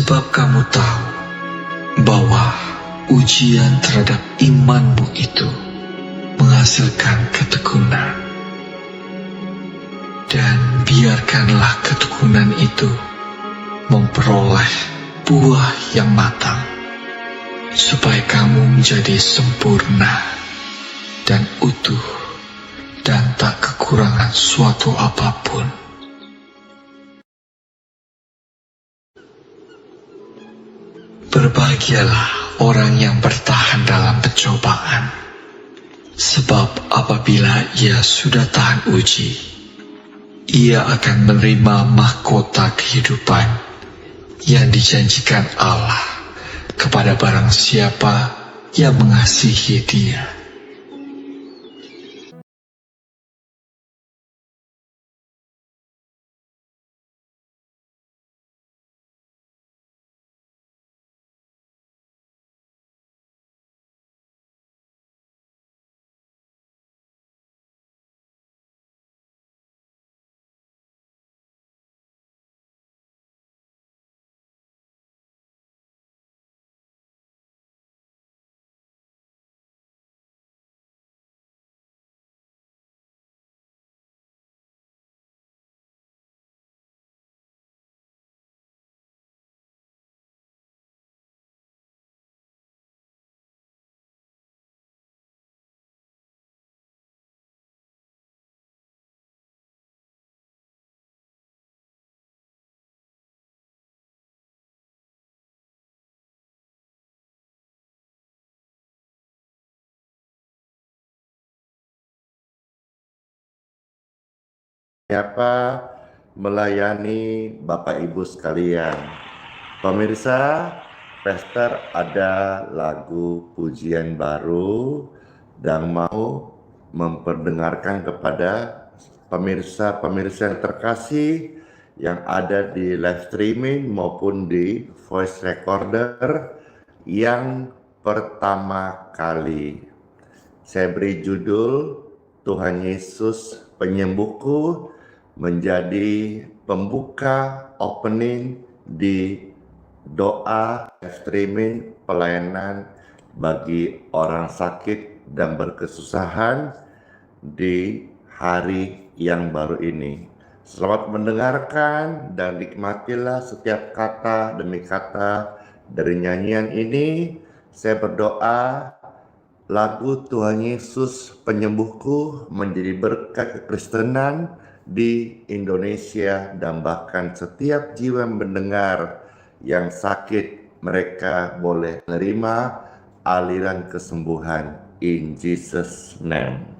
Sebab kamu tahu bahwa ujian terhadap imanmu itu menghasilkan ketekunan. Dan biarkanlah ketekunan itu memperoleh buah yang matang, supaya kamu menjadi sempurna dan utuh dan tak kekurangan suatu apapun. Berbahagialah orang yang bertahan dalam pencobaan, sebab apabila ia sudah tahan uji, ia akan menerima mahkota kehidupan yang dijanjikan Allah kepada barang siapa yang mengasihi Dia. Siapa melayani Bapak Ibu sekalian. Pemirsa, Pastor ada lagu pujian baru dan mau memperdengarkan kepada pemirsa-pemirsa yang terkasih yang ada di live streaming maupun di voice recorder yang pertama kali. Saya beri judul Tuhan Yesus Penyembuhku menjadi pembuka opening di doa streaming pelayanan bagi orang sakit dan berkesusahan di hari yang baru ini. Selamat mendengarkan dan nikmatilah setiap kata demi kata dari nyanyian ini. Saya berdoa lagu Tuhan Yesus Penyembuhku menjadi berkat kekristenan di Indonesia dan bahkan setiap jiwa yang mendengar yang sakit mereka boleh menerima aliran kesembuhan in Jesus name.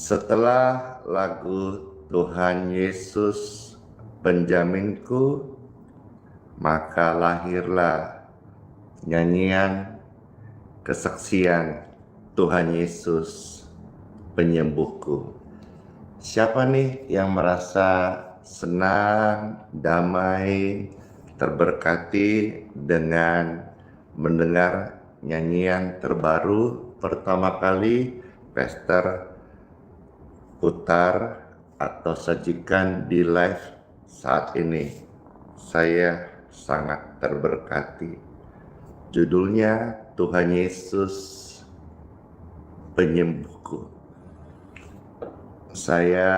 Setelah lagu Tuhan Yesus Penjaminku, maka lahirlah nyanyian kesaksian Tuhan Yesus Penyembuhku. Siapa nih yang merasa senang, damai, terberkati dengan mendengar nyanyian terbaru pertama kali Pastor putar atau sajikan di live saat ini? Saya sangat terberkati. Judulnya Tuhan Yesus Penyembuhku. Saya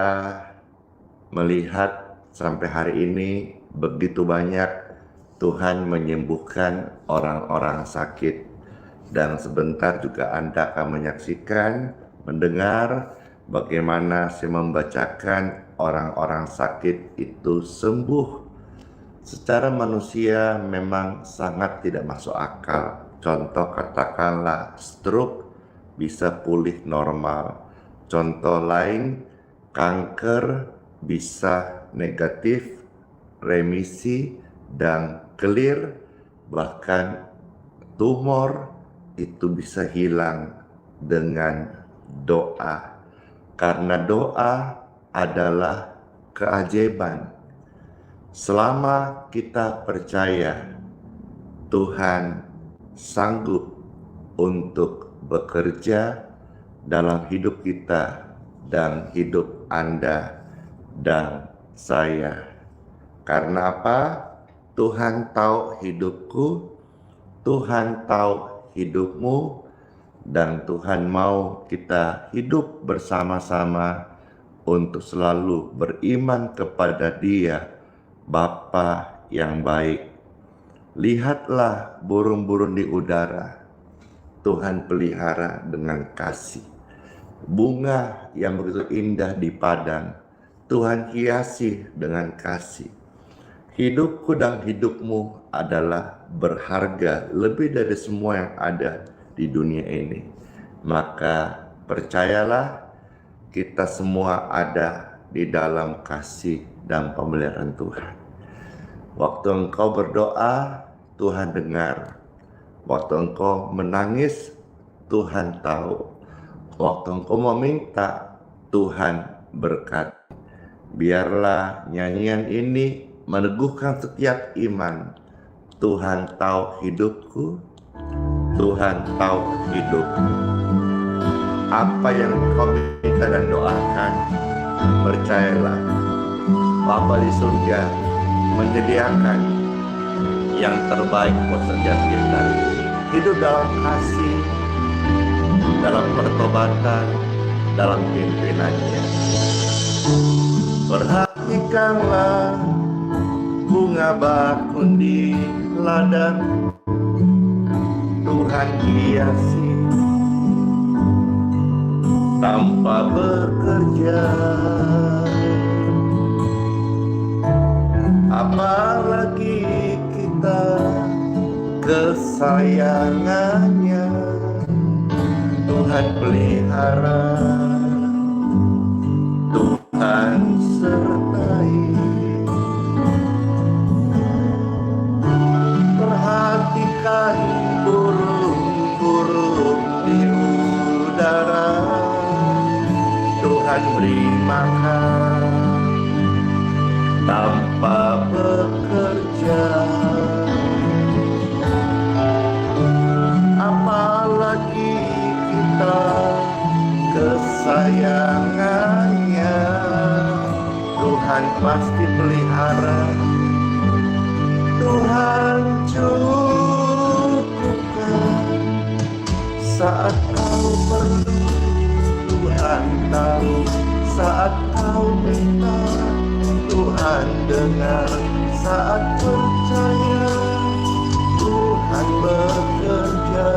melihat sampai hari ini begitu banyak Tuhan menyembuhkan orang-orang sakit. Dan sebentar juga Anda akan menyaksikan, mendengar bagaimana saya membacakan orang-orang sakit itu sembuh. Secara manusia memang sangat tidak masuk akal. Contoh katakanlah stroke bisa pulih normal. Contoh lain, kanker bisa negatif, remisi, dan clear. Bahkan tumor itu bisa hilang dengan doa. Karena doa adalah keajaiban. Selama kita percaya Tuhan sanggup untuk bekerja dalam hidup kita dan hidup Anda dan saya. Karena apa? Tuhan tahu hidupku, Tuhan tahu hidupmu, dan Tuhan mau kita hidup bersama-sama untuk selalu beriman kepada Dia, Bapa yang baik. Lihatlah burung-burung di udara, Tuhan pelihara dengan kasih. Bunga yang begitu indah di padang, Tuhan hiasi dengan kasih. Hidupku dan hidupmu adalah berharga lebih dari semua yang ada di dunia ini. Maka percayalah, kita semua ada di dalam kasih dan pemeliharaan Tuhan. Waktu engkau berdoa, Tuhan dengar. Waktu engkau menangis, Tuhan tahu. Waktu engkau meminta, Tuhan berkati. Biarlah nyanyian ini meneguhkan setiap iman. Tuhan tahu hidupku, Tuhan tahu hidupmu. Apa yang kau minta dan doakan, percayalah, Bapa di surga menyediakan yang terbaik buat setiap kita. Hidup dalam kasih, dalam pertobatan, dalam pimpinannya. Perhatikanlah bunga bakun di ladang, Tuhan hiasi tanpa bekerja. Apalagi kita kesayangannya, Tuhan pelihara, Tuhan sertai. Perhatikan burung-burung di udara, Tuhan beri makan tanpa bekerja. Apalagi kita kesayangannya, Tuhan pasti pelihara, Tuhan cukupkan saat kau perlu. Tuhan tahu saat kau minta, Tuhan dengar saat percaya, Tuhan bekerja.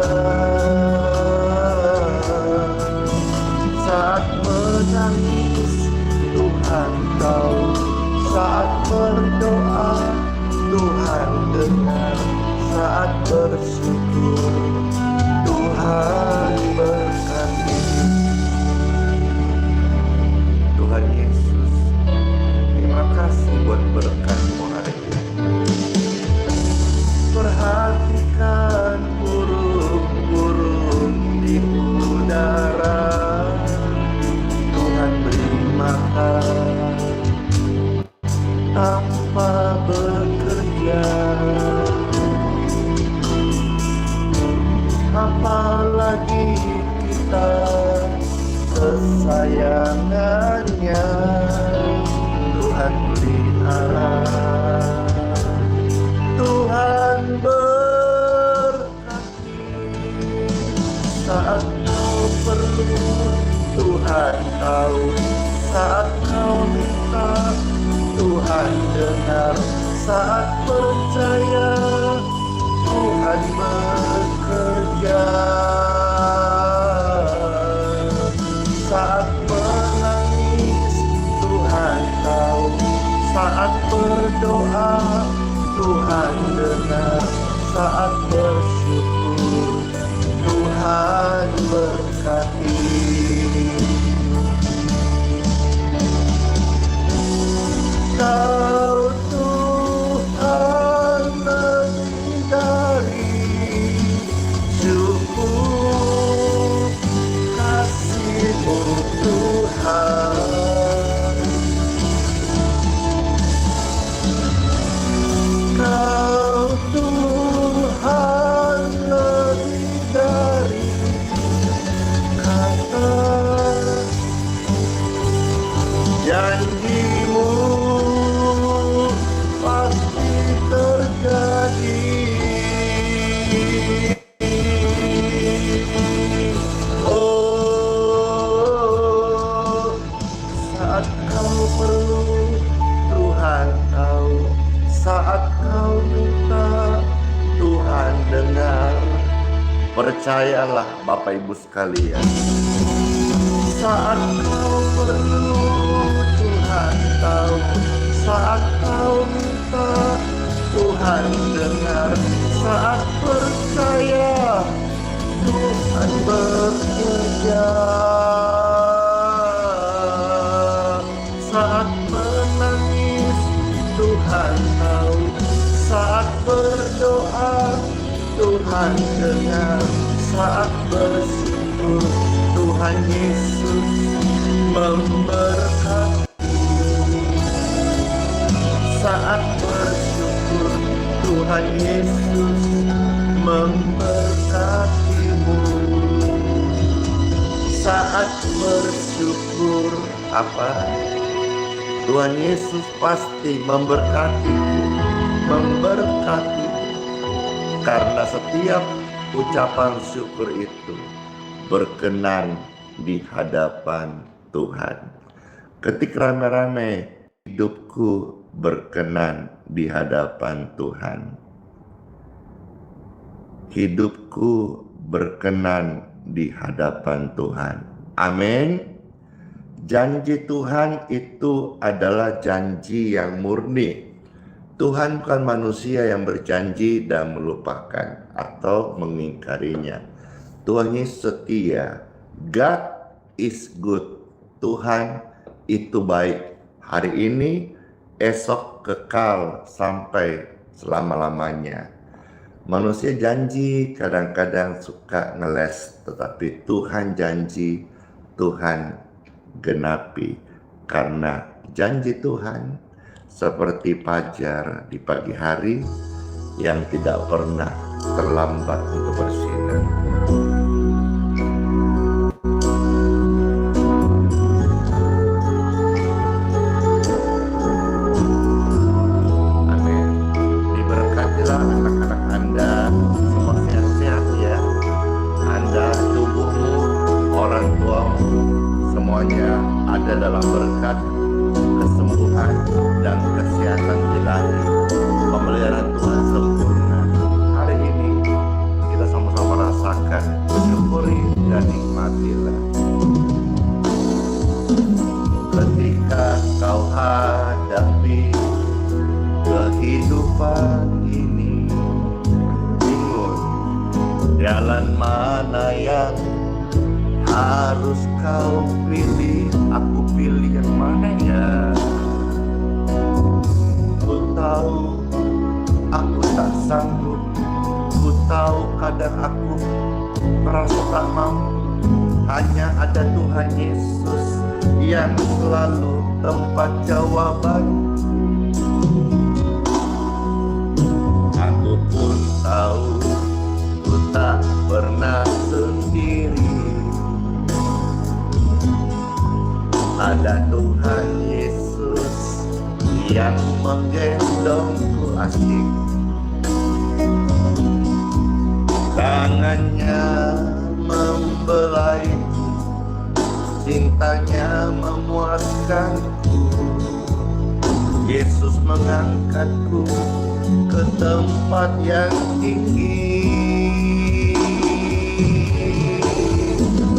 Saat menangis, Tuhan tahu, saat berdoa, Tuhan dengar, saat bersyukur, Tuhan berkati. Tuhan Yesus, terima kasih buat berkat-Mu hari ini. Perhatikan burung-burung di udara, Tuhan beri makan tanpa bekerja. Apalagi kita kesayangannya, Tuhan pelihara, Tuhan berkati. Saat kau perlu, Tuhan tahu, saat kau minta, Tuhan dengar, saat percaya, Tuhan bekerja. Saat menangis, Tuhan tahu, saat berdoa, Tuhan dengar, saat bersyukur, Tuhan berkati. Kau Tuhan menghindari cukup Oh Tuhan, Kau Tuhan lebih dari kata, janjimu pasti terjadi. Oh, saat kau perlu, Tuhan tahu. Saat kau minta, Tuhan dengar. Percayalah Bapak Ibu sekalian, saat kau perlu, Tuhan tahu. Saat kau minta, Tuhan dengar. Saat percaya, Tuhan bekerja. Saat menangis, Tuhan tahu. Saat berdoa, Tuhan dengar. Saat bersyukur, Tuhan Yesus memberkati. Saat bersyukur, Tuhan Yesus memberkatimu. Saat bersyukur apa? Tuhan Yesus pasti memberkati. Karena setiap ucapan syukur itu berkenan di hadapan Tuhan. Ketik rame-rame, hidupku berkenan di hadapan Tuhan. Hidupku berkenan di hadapan Tuhan. Amin. Janji Tuhan itu adalah janji yang murni. Tuhan bukan manusia yang berjanji dan melupakan atau mengingkarinya. Tuhan Yesus setia. God is good. Tuhan itu baik. Hari ini, esok kekal sampai selama-lamanya. Manusia janji kadang-kadang suka ngeles, tetapi Tuhan janji, Tuhan genapi. Karena janji Tuhan seperti fajar di pagi hari yang tidak pernah terlambat untuk bersinar. Amin. Diberkatilah anak-anak Anda, semua sehat-sehat ya. Anda, tubuhmu, orang tuamu, semuanya ada dalam berkat, kesembuhan, dan kesehatan ilahi. Pemeliharaan Tuhan sempurna. Hari ini kita sama-sama rasakan, syukuri dan nikmatilah. Ketika kau hadapi kehidupan ini, bingung jalan mana yang harus kau pilih. Aku pilih yang mana ya? Ku tahu aku tak sanggup. Ku tahu kadang aku merasa tak mampu. Hanya ada Tuhan Yesus yang selalu tempat jawaban. Aku pun tahu ku tak pernah sendiri. Ada Tuhan Yesus yang menggendongku asik. Tangannya membelaiku, cintanya memuaskanku. Yesus mengangkatku ke tempat yang tinggi.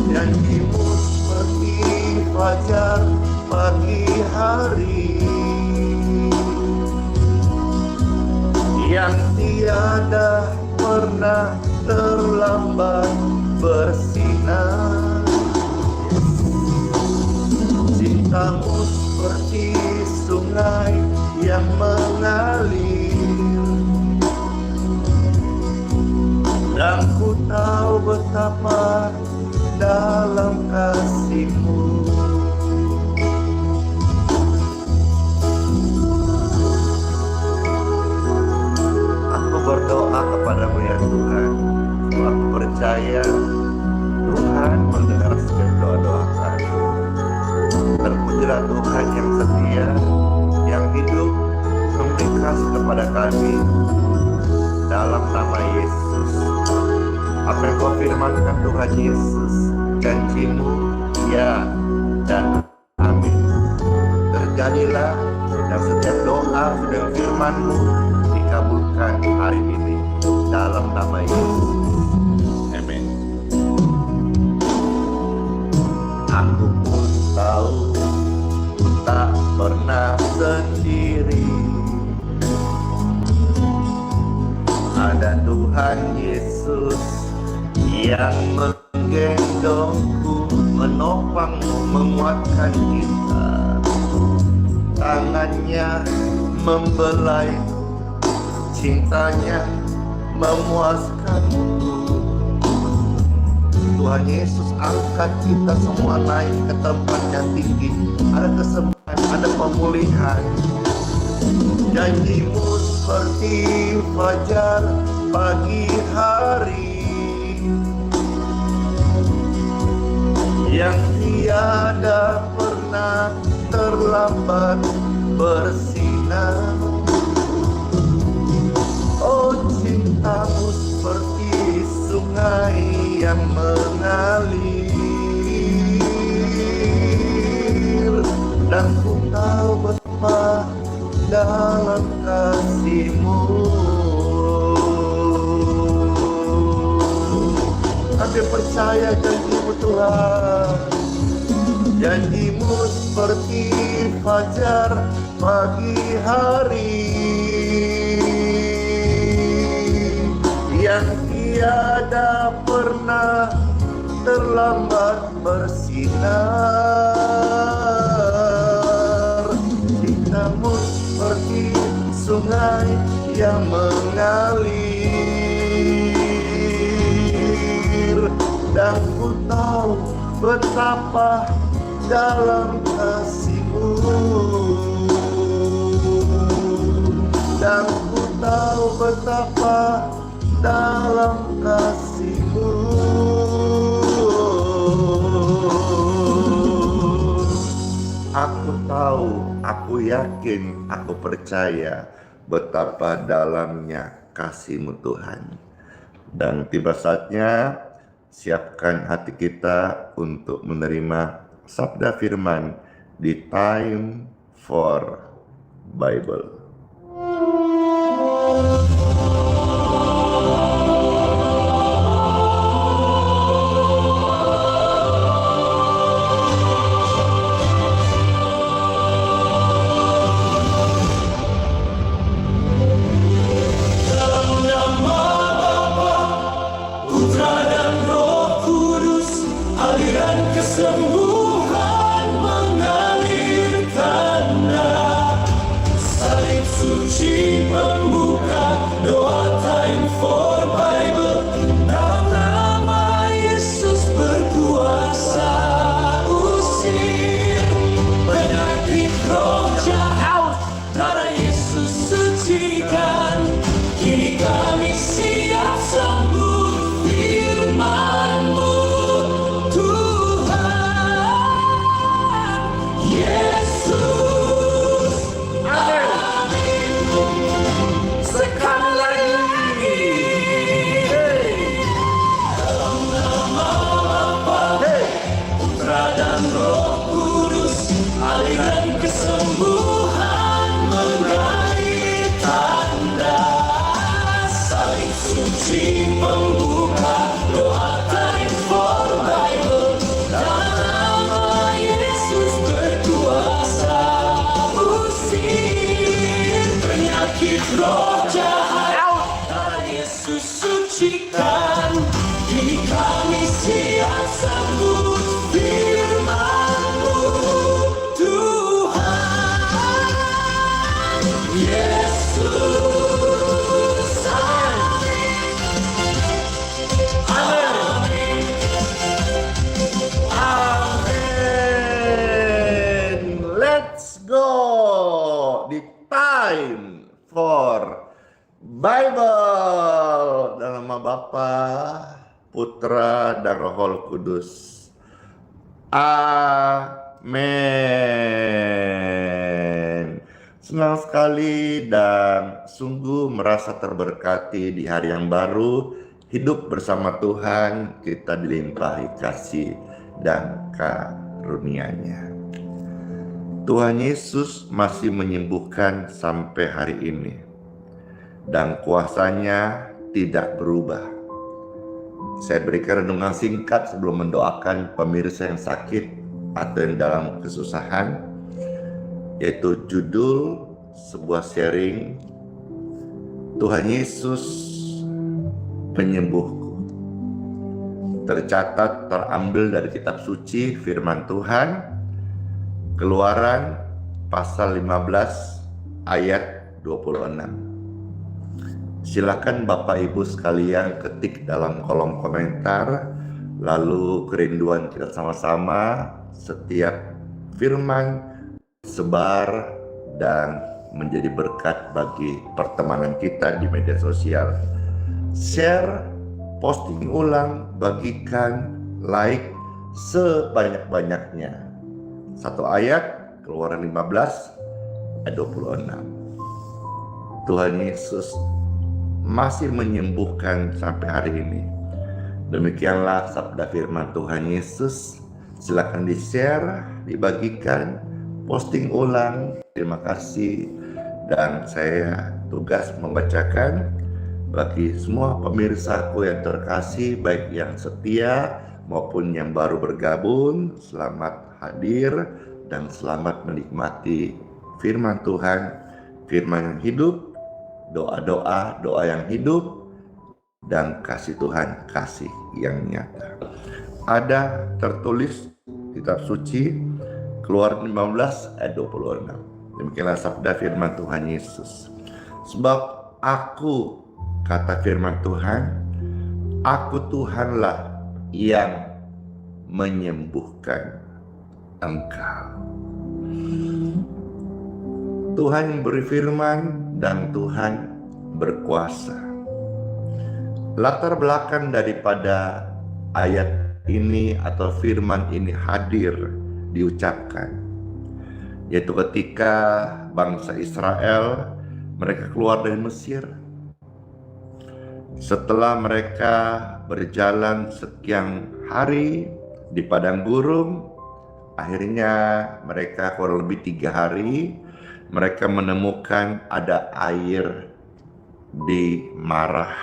Janjimu seperti fajar pagi hari yang tiada pernah terlambat bersinar. Cintamu seperti sungai yang mengalir, dan ku tahu betapa dalam kasih-Mu. doa-doa kami. Terpujilah Tuhan yang setia, yang hidup memberi kasih kepada kami. Dalam nama Yesus, apa yang kau firmankan Tuhan Yesus, janji-Mu ya dan amin. Terjadilah dan setiap doa dan firman-Mu dikabulkan hari ini dalam nama Yesus. Amin. Aku pun tahu ku tak pernah sendiri. Ada Tuhan Yesus yang menggendongku, menopangmu, menguatkan kita. Tangannya membelaiku, cintanya memuaskanku. Tuhan Yesus angkat kita semua naik ke tempat yang tinggi. Ada kesembuhan, ada pemulihan. Janji-Mu seperti fajar pagi hari, yang tiada pernah terlambat bersinar. Oh, cinta-Mu seperti sungai yang mengalir, dan ku tahu betapa dalam kasih-Mu. Kami percaya janji-Mu Tuhan. Janji-Mu seperti fajar pagi hari, yang tiada pernah terlambat bersinar. Cinta-Mu seperti sungai yang mengalir, dan ku tahu betapa dalam kasih-Mu, dan ku tahu betapa dalam kasih-Mu. Aku tahu, aku yakin, aku percaya betapa dalamnya kasih-Mu Tuhan. Dan tiba saatnya siapkan hati kita untuk menerima sabda firman di Time for Bible. Kesembuhan mengalir tanda, salib suci membuka doa. Time for Bible. Dalam nama Yesus berkuasa, usir penyakit roh jahat. Darah Yesus sucikan, kini kami siap sambut firman-Mu. Kesembuhan mengalir tanda, salib suci membuka doa. Time for Bible. Dalam nama Yesus berkuasa, usir penyakit roh jahat. Darah Yesus sucikan, kini kami siap sambut firman-Mu. Yesus, amin. Amin. Let's go di Time for Bible. Dalam nama Bapa, Putra, dan Roh Kudus. Amin. Senang sekali dan sungguh merasa terberkati di hari yang baru. Hidup bersama Tuhan, kita dilimpahi kasih dan karunia-Nya. Tuhan Yesus masih menyembuhkan sampai hari ini, dan kuasa-Nya tidak berubah. Saya berikan renungan singkat sebelum mendoakan pemirsa yang sakit atau yang dalam kesusahan, yaitu judul sebuah sharing, Tuhan Yesus penyembuhku. Tercatat, terambil dari kitab suci firman Tuhan, Keluaran pasal 15 ayat 26. Silakan Bapak Ibu sekalian ketik dalam kolom komentar, lalu kerinduan kita sama-sama setiap firman sebar dan menjadi berkat bagi pertemanan kita di media sosial. Share, posting ulang, bagikan, like sebanyak-banyaknya. Satu ayat, Keluaran 15 ayat 26. Tuhan Yesus masih menyembuhkan sampai hari ini. Demikianlah sabda firman Tuhan Yesus. Silakan di-share, dibagikan, posting ulang. Terima kasih. Dan saya tugas membacakan bagi semua pemirsaku yang terkasih, baik yang setia maupun yang baru bergabung. Selamat hadir dan selamat menikmati firman Tuhan, firman yang hidup, doa-doa yang hidup, dan kasih Tuhan, kasih yang nyata. Ada tertulis kitab suci Keluaran 15 ayat 26. Demikianlah sabda firman Tuhan Yesus. Sebab aku, kata firman Tuhan, aku Tuhanlah yang menyembuhkan engkau. Tuhan yang beri firman dan Tuhan berkuasa. Latar belakang daripada ayat ini atau firman ini hadir diucapkan, yaitu ketika bangsa Israel mereka keluar dari Mesir. Setelah mereka berjalan sekian hari di padang gurun, akhirnya mereka kurang lebih 3 hari, mereka menemukan ada air di Marah,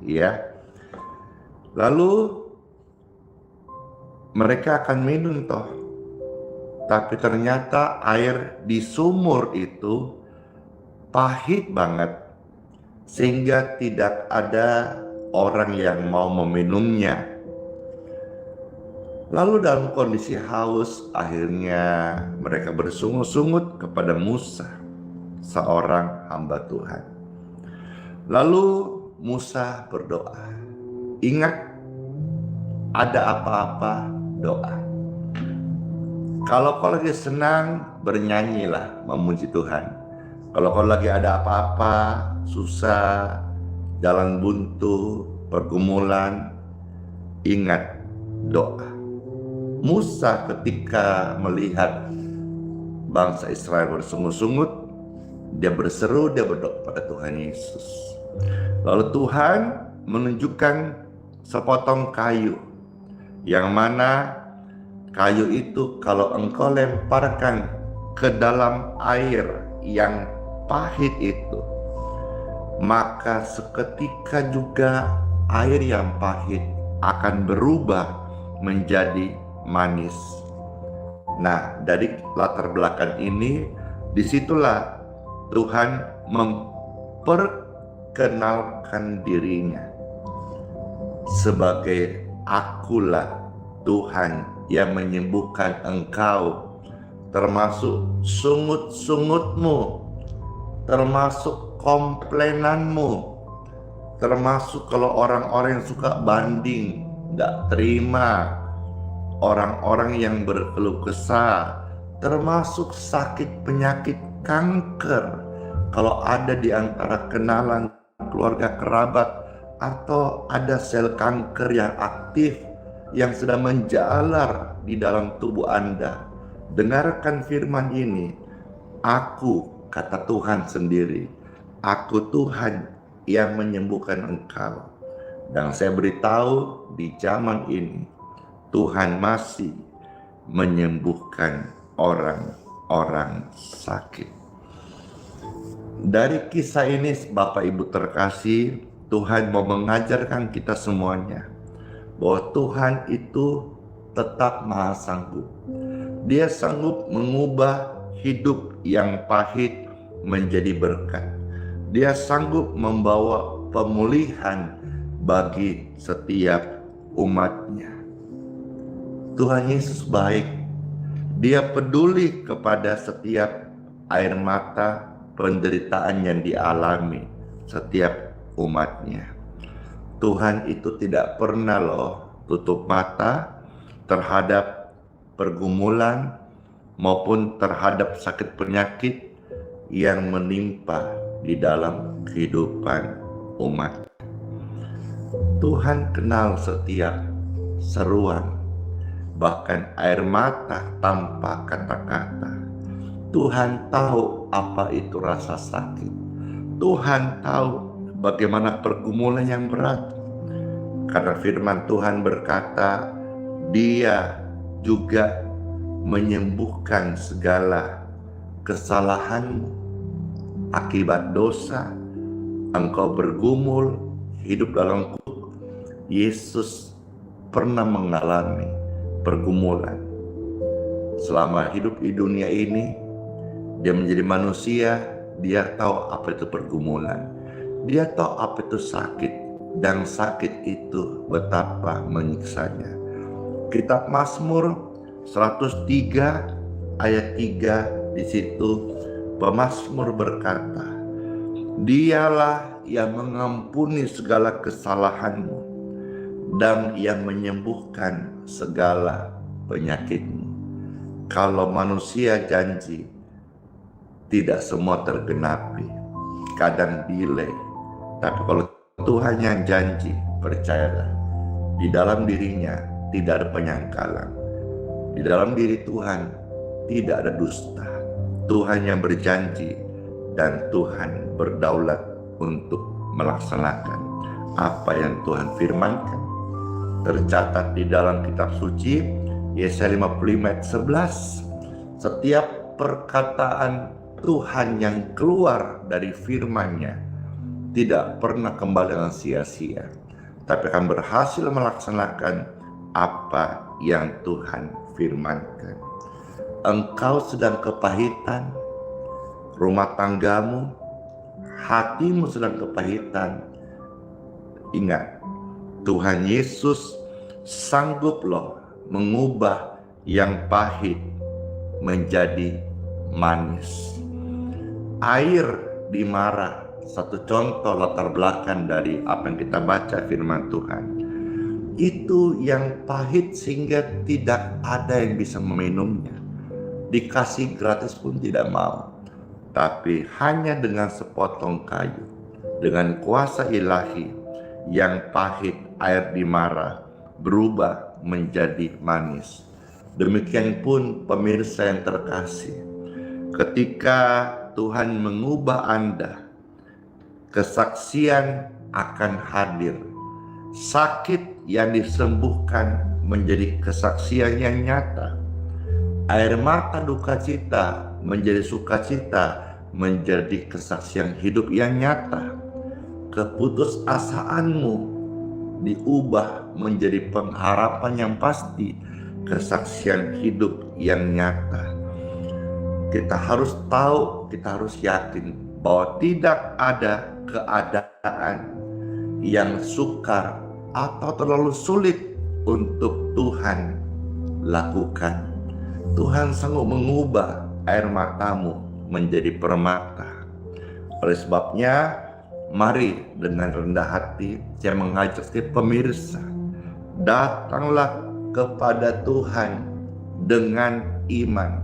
ya. Lalu mereka akan minum toh, tapi ternyata air di sumur itu pahit banget, sehingga tidak ada orang yang mau meminumnya. Lalu dalam kondisi haus, akhirnya mereka bersungut-sungut kepada Musa, seorang hamba Tuhan. Lalu Musa berdoa. Ingat, ada apa-apa doa. Kalau kau lagi senang, bernyanyilah, memuji Tuhan. Kalau kau lagi ada apa-apa, susah, jalan buntu, pergumulan, ingat doa. Musa ketika melihat bangsa Israel bersungut-sungut, dia berseru, dia berdoa pada Tuhan Yesus. Lalu Tuhan menunjukkan sepotong kayu, yang mana kayu itu kalau engkau lemparkan ke dalam air yang pahit itu, maka seketika juga air yang pahit akan berubah menjadi manis. Nah, dari latar belakang ini, disitulah Tuhan memperkenalkan dirinya sebagai akulah Tuhan yang menyembuhkan engkau, termasuk sungut-sungutmu, termasuk komplainanmu, termasuk kalau orang-orang yang suka banding, gak terima, orang-orang yang berkeluh kesah, termasuk sakit penyakit kanker. Kalau ada di antara kenalan, keluarga, kerabat, atau ada sel kanker yang aktif, yang sedang menjalar di dalam tubuh Anda, dengarkan firman ini. Aku, kata Tuhan sendiri, aku Tuhan yang menyembuhkan engkau. Dan saya beritahu di zaman ini, Tuhan masih menyembuhkan orang-orang sakit. Dari kisah ini, Bapak Ibu terkasih, Tuhan mau mengajarkan kita semuanya bahwa Tuhan itu tetap maha sanggup. Dia sanggup mengubah hidup yang pahit menjadi berkat. Dia sanggup membawa pemulihan bagi setiap umatnya. Tuhan Yesus baik. Dia peduli kepada setiap air mata penderitaan yang dialami setiap umatnya. Tuhan itu tidak pernah tutup mata terhadap pergumulan maupun terhadap sakit penyakit yang menimpa di dalam kehidupan umat. Tuhan kenal setiap seruan, bahkan air mata tanpa kata-kata. Tuhan tahu apa itu rasa sakit. Tuhan tahu bagaimana pergumulan yang berat. Karena firman Tuhan berkata, Dia juga menyembuhkan segala kesalahanmu akibat dosa. Engkau bergumul, hidup dalam kutuk. Yesus pernah mengalami pergumulan. Selama hidup di dunia ini, Dia menjadi manusia, Dia tahu apa itu pergumulan. Dia tahu apa itu sakit, dan sakit itu betapa menyiksanya. Kitab Mazmur 103 ayat 3, di situ pemazmur berkata, Dialah yang mengampuni segala kesalahanmu dan yang menyembuhkan segala penyakitmu. Kalau manusia janji, tidak semua tergenapi, kadang delay. Tapi kalau Tuhan yang janji, percayalah, di dalam dirinya tidak ada penyangkalan. Di dalam diri Tuhan tidak ada dusta. Tuhan yang berjanji dan Tuhan berdaulat untuk melaksanakan apa yang Tuhan firmankan. Tercatat di dalam kitab suci Yesaya 55 ayat 11, setiap perkataan Tuhan yang keluar dari firman-Nya tidak pernah kembali dengan sia-sia, tapi akan berhasil melaksanakan apa yang Tuhan firmankan. Engkau sedang kepahitan, rumah tanggamu, hatimu sedang kepahitan. Ingat, Tuhan Yesus sanggup mengubah yang pahit menjadi manis. Air di Mara, satu contoh latar belakang dari apa yang kita baca firman Tuhan. Itu yang pahit sehingga tidak ada yang bisa meminumnya. Dikasih gratis pun tidak mau. Tapi hanya dengan sepotong kayu, dengan kuasa ilahi, yang pahit air di Mara berubah menjadi manis. Demikian pun pemirsa yang terkasih, ketika Tuhan mengubah Anda, kesaksian akan hadir. Sakit yang disembuhkan menjadi kesaksian yang nyata. Air mata duka cita menjadi sukacita, menjadi kesaksian hidup yang nyata. Keputusasaanmu diubah menjadi pengharapan yang pasti, kesaksian hidup yang nyata. Kita harus tahu, kita harus yakin bahwa tidak ada keadaan yang sukar atau terlalu sulit untuk Tuhan lakukan. Tuhan sanggup mengubah air matamu menjadi permata. Oleh sebabnya, mari dengan rendah hati saya mengajak setiap pemirsa, datanglah kepada Tuhan dengan iman,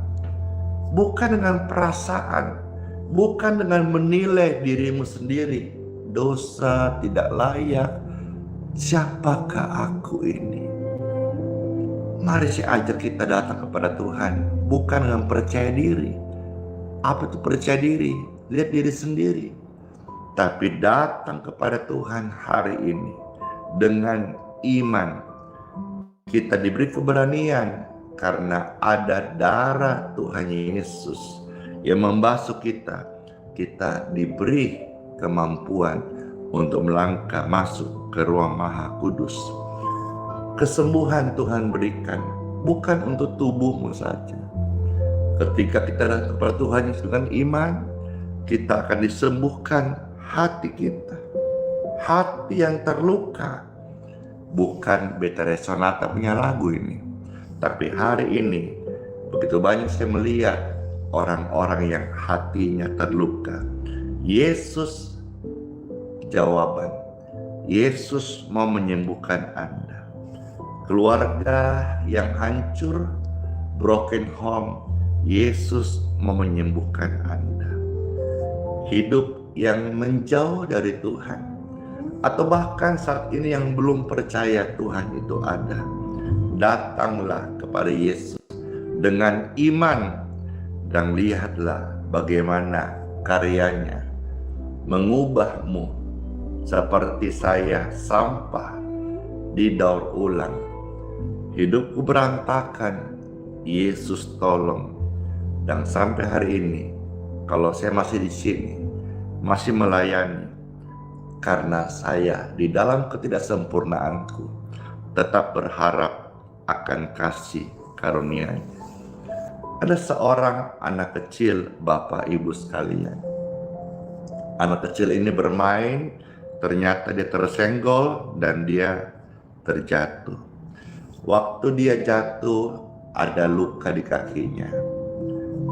bukan dengan perasaan, bukan dengan menilai dirimu sendiri. Dosa, tidak layak, siapakah aku ini? Mari saya ajak kita datang kepada Tuhan, bukan dengan percaya diri. Apa itu percaya diri? Lihat diri sendiri. Tapi datang kepada Tuhan hari ini dengan iman. Kita diberi keberanian karena ada darah Tuhan Yesus yang membasuh kita. Kita diberi kemampuan untuk melangkah masuk ke ruang Maha Kudus. Kesembuhan Tuhan berikan bukan untuk tubuhmu saja. Ketika kita datang kepada Tuhan Yesus dengan iman, kita akan disembuhkan hati kita. Hati yang terluka. Bukan Betare Sonata punya lagu ini. Tapi hari ini begitu banyak saya melihat orang-orang yang hatinya terluka. Yesus jawaban. Yesus mau menyembuhkan Anda. Keluarga yang hancur, broken home, Yesus mau menyembuhkan Anda. Hidup yang menjauh dari Tuhan, atau bahkan saat ini yang belum percaya Tuhan itu ada, datanglah kepada Yesus dengan iman dan lihatlah bagaimana karyanya mengubahmu seperti saya sampah didaur ulang. Hidupku berantakan, Yesus tolong. Dan sampai hari ini, kalau saya masih di sini, masih melayani, karena saya di dalam ketidaksempurnaanku tetap berharap akan kasih karunia-Nya. Ada seorang anak kecil, Bapak Ibu sekalian. Anak kecil ini bermain, ternyata dia tersenggol dan dia terjatuh. Waktu dia jatuh, ada luka di kakinya.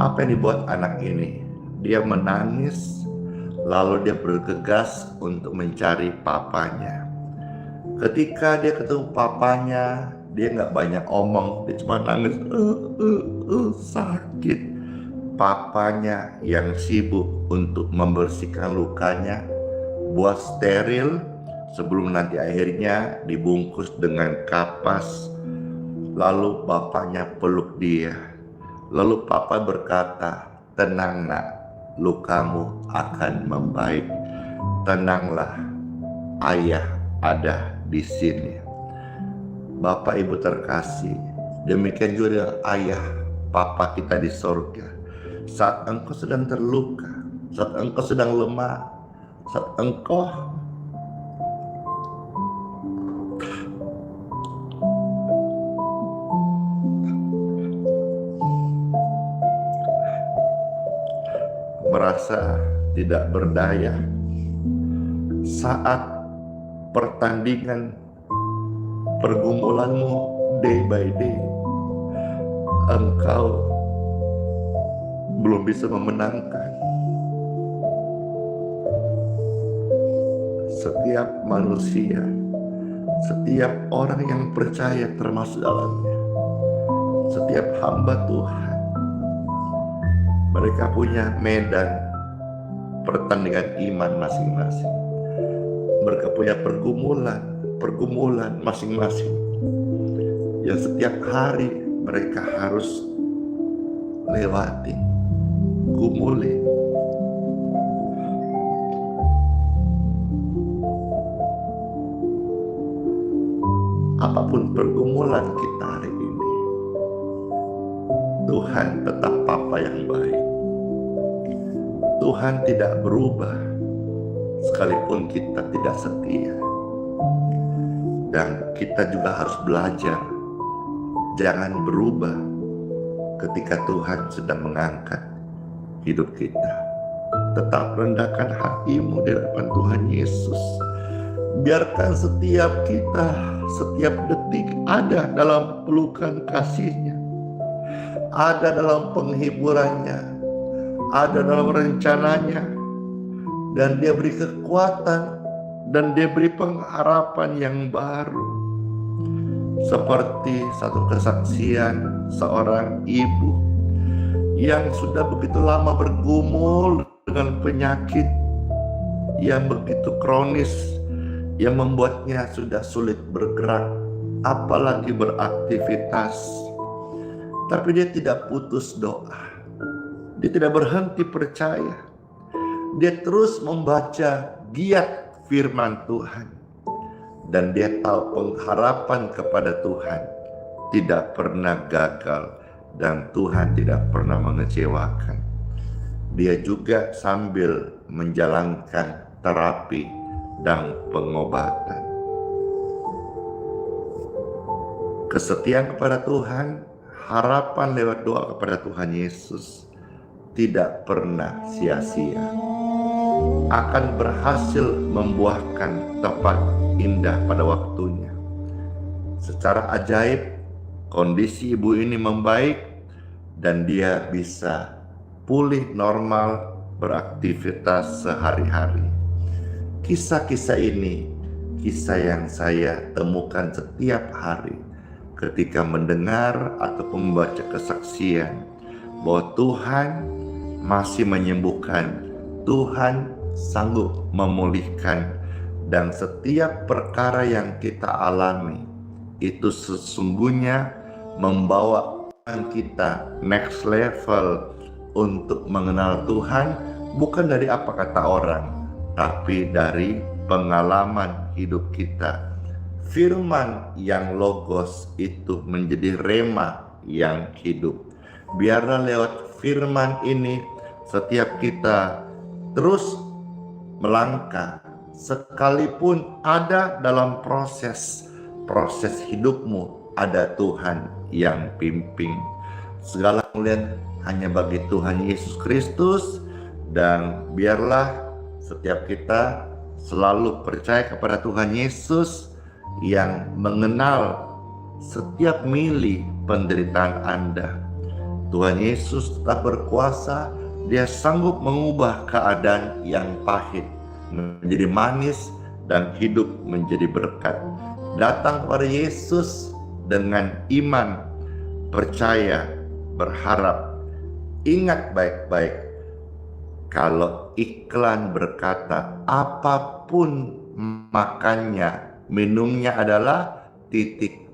Apa yang dibuat anak ini? Dia menangis, lalu dia bergegas untuk mencari papanya. Ketika dia ketemu papanya, dia nggak banyak omong, dia cuma nangis, sakit. Papanya yang sibuk untuk membersihkan lukanya, buat steril, sebelum nanti akhirnya dibungkus dengan kapas. Lalu bapaknya peluk dia. Lalu papa berkata, tenang nak, lukamu akan membaik. Tenanglah, ayah ada di sini. Bapak Ibu terkasih, demikian juga dengan ayah papa kita di sorga. Saat engkau sedang terluka, saat engkau sedang lemah, saat engkau merasa tidak berdaya, saat pertandingan pergumulanmu day by day, engkau belum bisa memenangkan. Setiap manusia, setiap orang yang percaya termasuk dalamnya, setiap hamba Tuhan, mereka punya medan pertandingan iman masing-masing. Mereka punya pergumulan masing-masing yang setiap hari mereka harus lewati, gumuli. Apapun pergumulan kita hari ini, Tuhan tetap Papa yang baik. Tuhan tidak berubah sekalipun kita tidak setia. Dan kita juga harus belajar jangan berubah ketika Tuhan sedang mengangkat hidup kita. Tetap rendahkan hatimu di hadapan Tuhan Yesus. Biarkan setiap kita, setiap detik ada dalam pelukan kasih-Nya, ada dalam penghiburannya, ada dalam rencananya, dan Dia beri kekuatan dan Dia beri pengharapan yang baru. Seperti satu kesaksian seorang ibu yang sudah begitu lama bergumul dengan penyakit yang begitu kronis, yang membuatnya sudah sulit bergerak apalagi beraktivitas. Tapi dia tidak putus doa. Dia tidak berhenti percaya. Dia terus membaca giat firman Tuhan. Dan dia tahu pengharapan kepada Tuhan tidak pernah gagal. Dan Tuhan tidak pernah mengecewakan. Dia juga sambil menjalankan terapi dan pengobatan. Kesetiaan kepada Tuhan, harapan lewat doa kepada Tuhan Yesus tidak pernah sia-sia. Akan berhasil membuahkan tepat indah pada waktunya. Secara ajaib, kondisi ibu ini membaik dan dia bisa pulih normal beraktivitas sehari-hari. Kisah-kisah ini, kisah yang saya temukan setiap hari ketika mendengar ataupun membaca kesaksian bahwa Tuhan masih menyembuhkan, Tuhan sanggup memulihkan, dan setiap perkara yang kita alami itu sesungguhnya membawa kita next level untuk mengenal Tuhan, bukan dari apa kata orang, tapi dari pengalaman hidup kita. Firman yang logos itu menjadi rema yang hidup. Biarlah lewat firman ini setiap kita terus melangkah, sekalipun ada dalam proses hidupmu, ada Tuhan yang pimpin. Segala kemuliaan hanya bagi Tuhan Yesus Kristus, dan biarlah setiap kita selalu percaya kepada Tuhan Yesus yang mengenal setiap mili penderitaan Anda. Tuhan Yesus tetap berkuasa. Dia sanggup mengubah keadaan yang pahit menjadi manis dan hidup menjadi berkat. Datang kepada Yesus dengan iman, percaya, berharap. Ingat baik-baik, kalau iklan berkata apapun makannya, minumnya adalah titik.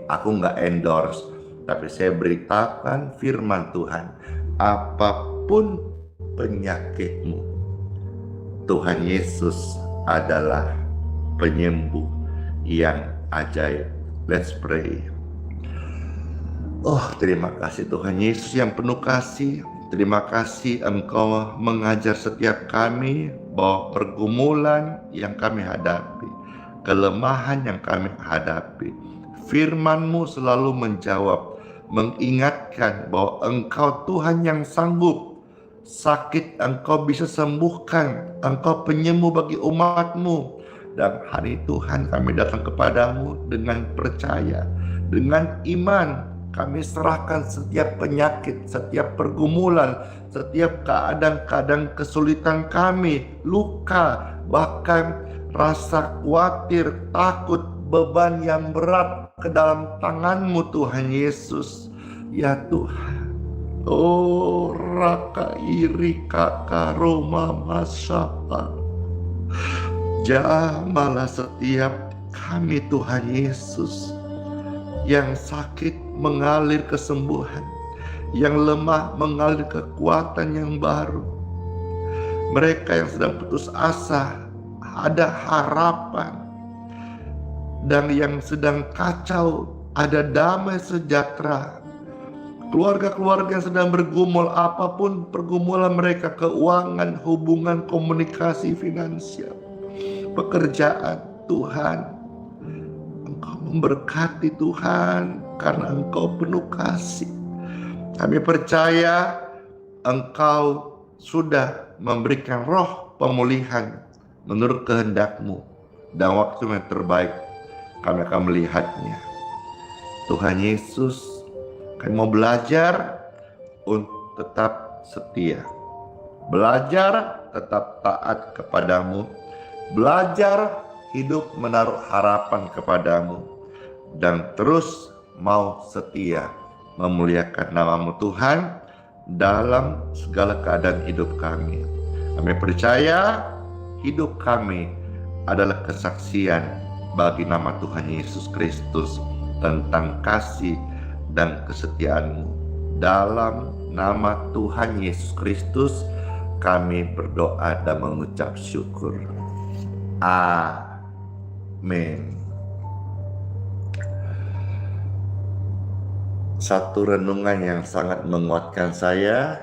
Aku nggak endorse, tapi saya beritakan firman Tuhan. Apapun penyakitmu, Tuhan Yesus adalah penyembuh yang ajaib. Let's pray. Oh, terima kasih Tuhan Yesus yang penuh kasih. Terima kasih Engkau mengajar setiap kami bahwa pergumulan yang kami hadapi, kelemahan yang kami hadapi, firman-Mu selalu menjawab, mengingatkan bahwa Engkau Tuhan yang sanggup. Sakit Engkau bisa sembuhkan, Engkau penyembuh bagi umat-Mu. Dan hari Tuhan kami datang kepadamu dengan percaya, dengan iman. Kami serahkan setiap penyakit, setiap pergumulan, setiap keadaan-keadaan kesulitan kami, luka, bahkan rasa khawatir, takut, beban yang berat ke dalam tangan-Mu Tuhan Yesus. Ya Tuhan. Oh, raka iri kaka roma masyapa. Jamalah setiap kami Tuhan Yesus. Yang sakit mengalir kesembuhan, yang lemah mengalir kekuatan yang baru. Mereka yang sedang putus asa ada harapan, dan yang sedang kacau ada damai sejahtera. Keluarga-keluarga yang sedang bergumul, apapun pergumulan mereka, keuangan, hubungan, komunikasi, finansial, pekerjaan, Tuhan Engkau memberkati Tuhan, karena Engkau penuh kasih. Kami percaya Engkau sudah memberikan roh pemulihan menurut kehendak-Mu, dan waktu yang terbaik kami akan melihatnya. Tuhan Yesus, kami mau belajar untuk tetap setia, belajar tetap taat kepadamu, belajar hidup menaruh harapan kepadamu, dan terus mau setia memuliakan nama-Mu Tuhan dalam segala keadaan hidup kami. Kami percaya hidup kami adalah kesaksian bagi nama Tuhan Yesus Kristus tentang kasih dan kesetiaan-Mu. Dalam nama Tuhan Yesus Kristus kami berdoa dan mengucap syukur. Amin. Satu renungan yang sangat menguatkan saya,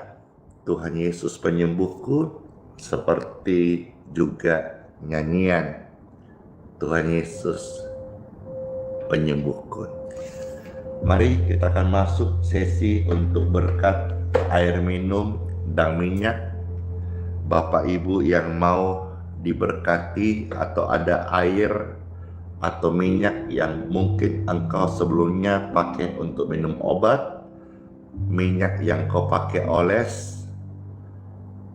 Tuhan Yesus penyembuhku, seperti juga nyanyian Tuhan Yesus penyembuhku. Mari kita akan masuk sesi untuk berkat air minum dan minyak. Bapak Ibu yang mau diberkati atau ada air atau minyak yang mungkin engkau sebelumnya pakai untuk minum obat, minyak yang kau pakai oles,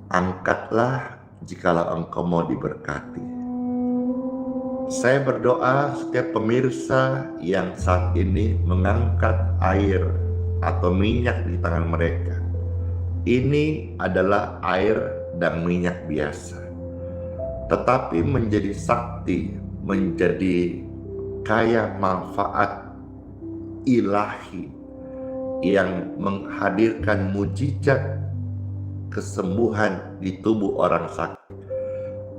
angkatlah jikalau engkau mau diberkati. Saya berdoa setiap pemirsa yang saat ini mengangkat air atau minyak di tangan mereka. Ini adalah air dan minyak biasa, tetapi menjadi sakti, menjadi kaya manfaat ilahi yang menghadirkan mujizat kesembuhan di tubuh orang sakit.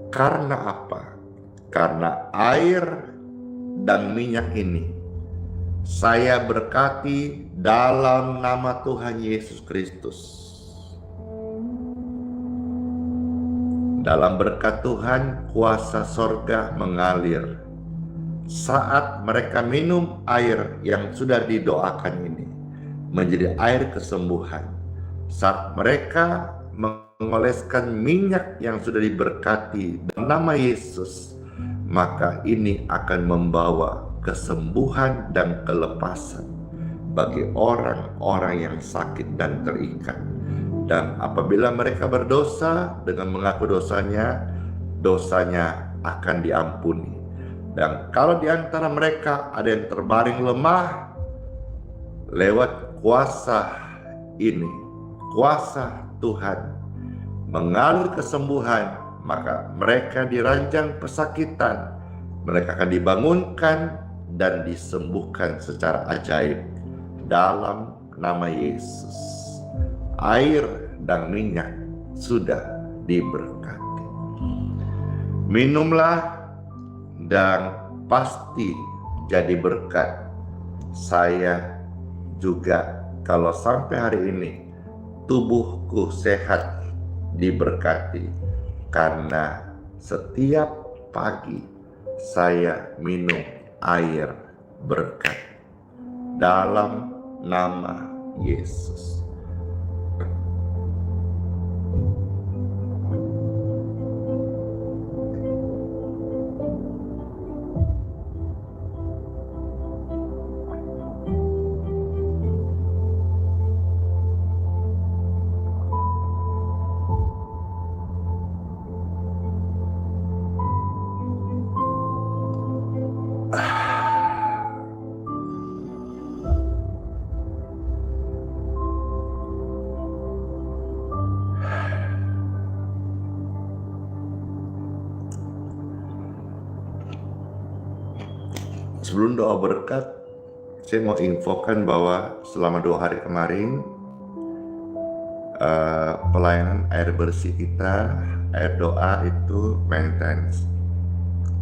Karena apa? Karena air dan minyak ini saya berkati dalam nama Tuhan Yesus Kristus. Dalam berkat Tuhan, kuasa sorga mengalir. Saat mereka minum air yang sudah didoakan ini, menjadi air kesembuhan. Saat mereka mengoleskan minyak yang sudah diberkati dalam nama Yesus, maka ini akan membawa kesembuhan dan kelepasan bagi orang-orang yang sakit dan terikat. Dan apabila mereka berdosa, dengan mengaku dosanya, dosanya akan diampuni. Dan kalau di antara mereka ada yang terbaring lemah, lewat kuasa ini, kuasa Tuhan mengalir kesembuhan, maka mereka diranjang pesakitan, mereka akan dibangunkan dan disembuhkan secara ajaib dalam nama Yesus. Air dan minyak sudah diberkati. Minumlah dan pasti jadi berkat. Saya juga kalau sampai hari ini tubuhku sehat diberkati, karena setiap pagi saya minum air berkat dalam nama Yesus. Sebelum doa berkat, saya mau infokan bahwa selama 2 hari kemarin pelayanan air bersih kita, air doa itu maintenance.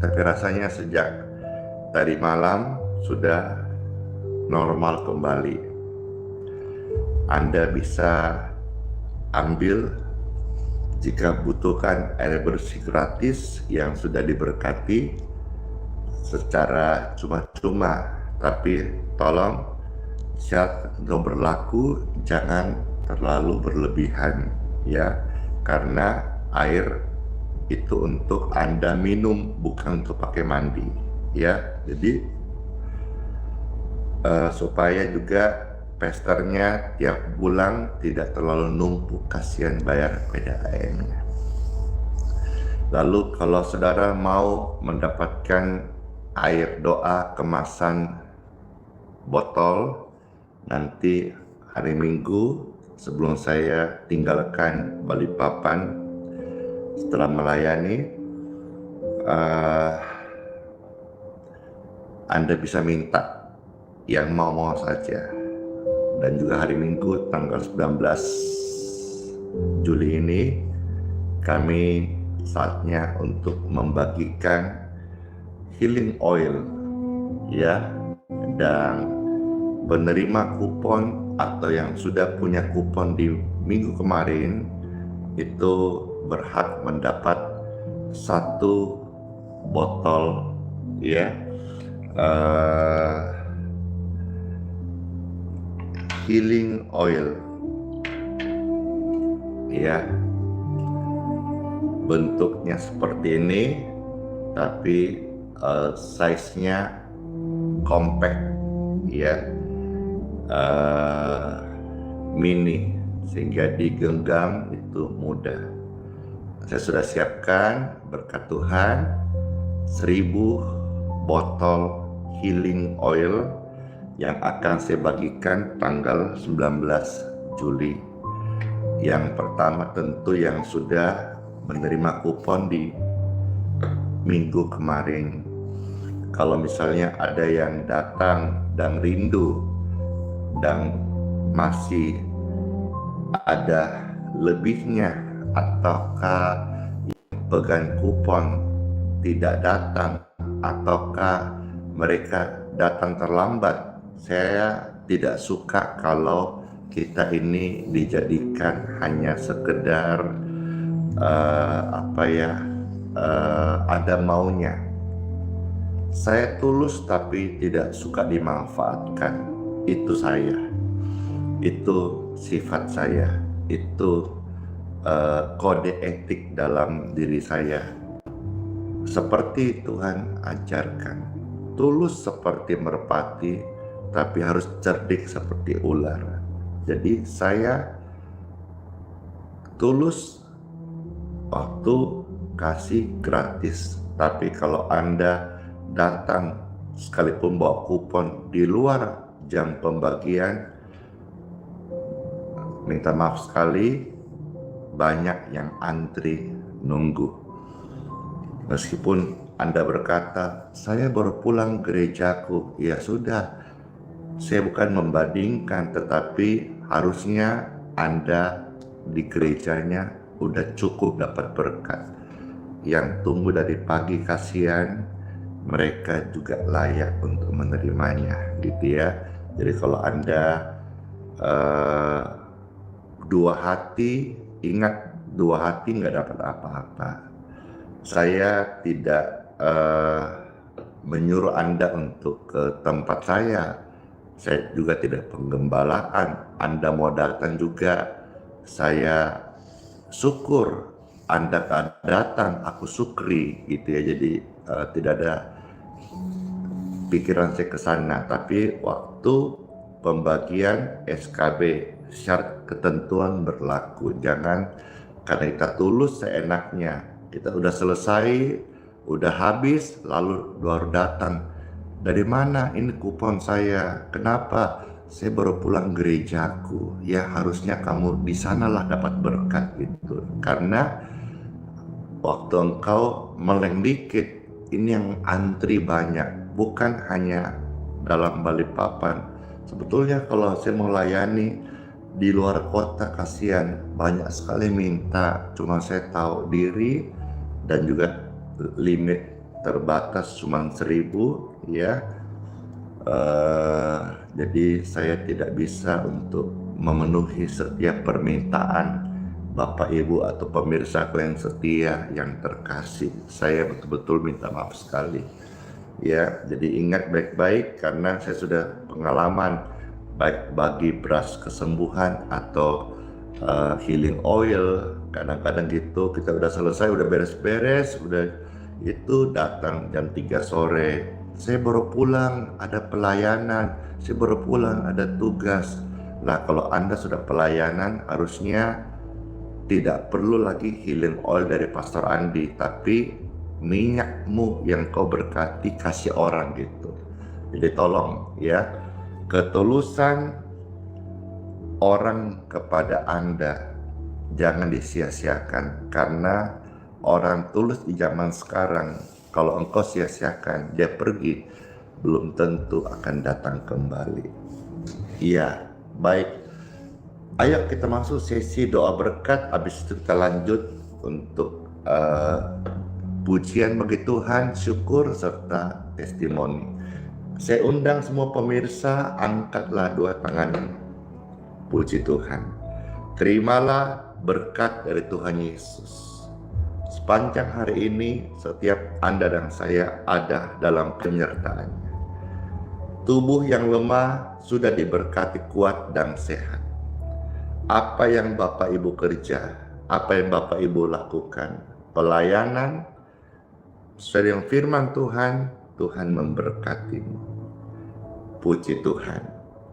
Tapi rasanya sejak tadi malam sudah normal kembali. Anda bisa ambil jika butuhkan air bersih gratis yang sudah diberkati secara cuma-cuma, tapi tolong syarat untuk berlaku jangan terlalu berlebihan ya, karena air itu untuk Anda minum, bukan untuk pakai mandi ya. Jadi supaya juga pesternya tiap bulan tidak terlalu numpuk, kasihan bayar PDAM-nya. Lalu kalau saudara mau mendapatkan air doa kemasan botol, nanti hari Minggu sebelum saya tinggalkan Balikpapan setelah melayani, Anda bisa minta yang mau-mau saja. Dan juga hari Minggu tanggal 19 Juli ini kami saatnya untuk membagikan healing oil, ya, dan penerima kupon atau yang sudah punya kupon di minggu kemarin itu berhak mendapat 1 botol, ya, healing oil, ya, bentuknya seperti ini tapi size-nya compact, ya, mini, sehingga digenggam itu mudah. Saya sudah siapkan berkat Tuhan 1000 botol healing oil yang akan saya bagikan tanggal 19 Juli. Yang pertama tentu yang sudah menerima kupon di minggu kemarin. Kalau misalnya ada yang datang dan rindu dan masih ada lebihnya, ataukah yang pegang kupon tidak datang, ataukah mereka datang terlambat, saya tidak suka kalau kita ini dijadikan hanya sekedar ada maunya. Saya tulus tapi tidak suka dimanfaatkan. Itu saya, itu sifat saya, itu kode etik dalam diri saya. Seperti Tuhan ajarkan, tulus seperti merpati tapi harus cerdik seperti ular. Jadi saya tulus waktu kasih gratis, tapi kalau Anda datang sekalipun bawa kupon di luar jam pembagian, minta maaf sekali, banyak yang antri nunggu. Meskipun Anda berkata, saya baru pulang gerejaku, ya sudah, saya bukan membandingkan, tetapi harusnya Anda di gerejanya udah cukup dapat berkat. Yang tunggu dari pagi kasihan, mereka juga layak untuk menerimanya, gitu ya. Jadi kalau Anda dua hati, ingat, dua hati nggak dapat apa-apa. Saya tidak menyuruh Anda untuk ke tempat saya juga tidak penggembalaan. Anda mau datang juga, saya syukur. Anda datang, aku syukri, gitu ya. Jadi tidak ada pikiran saya ke sana. Tapi waktu pembagian SKB, syarat ketentuan berlaku. Jangan karena kita tulus seenaknya, kita udah selesai, udah habis, lalu baru datang. Dari mana ini kupon saya? Kenapa? Saya baru pulang gerejaku. Ya harusnya kamu di sanalah dapat berkat gitu. Karena waktu engkau meleng dikit, ini yang antri banyak. Bukan hanya dalam Balikpapan. Sebetulnya kalau saya mau layani di luar kota, kasihan, banyak sekali minta. Cuma saya tahu diri dan juga limit terbatas cuma 1000, ya. Jadi saya tidak bisa untuk memenuhi setiap permintaan Bapak Ibu atau pemirsaku yang setia, yang terkasih. Saya betul-betul minta maaf sekali, ya. Jadi ingat baik-baik, karena saya sudah pengalaman baik bagi beras kesembuhan atau healing oil. Kadang-kadang gitu kita udah selesai, udah beres-beres, udah itu datang jam 3 sore. Saya baru pulang, ada pelayanan. Saya baru pulang, ada tugas. Nah, kalau Anda sudah pelayanan, harusnya tidak perlu lagi healing oil dari Pastor Andi, tapi minyakmu yang kau berkati kasih orang gitu. Jadi tolong ya, ketulusan orang kepada Anda jangan disia-siakan, karena orang tulus di zaman sekarang, kalau engkau sia-siakan, dia pergi, belum tentu akan datang kembali. Iya, baik. Ayo kita masuk sesi doa berkat, habis itu kita lanjut untuk pujian bagi Tuhan, syukur, serta testimoni. Saya undang semua pemirsa, angkatlah dua tangan, puji Tuhan. Terimalah berkat dari Tuhan Yesus. Sepanjang hari ini, setiap Anda dan saya ada dalam penyertaannya. Tubuh yang lemah sudah diberkati kuat dan sehat. Apa yang Bapak Ibu kerja, apa yang Bapak Ibu lakukan, pelayanan, sesuai dengan firman Tuhan, Tuhan memberkatimu. Puji Tuhan.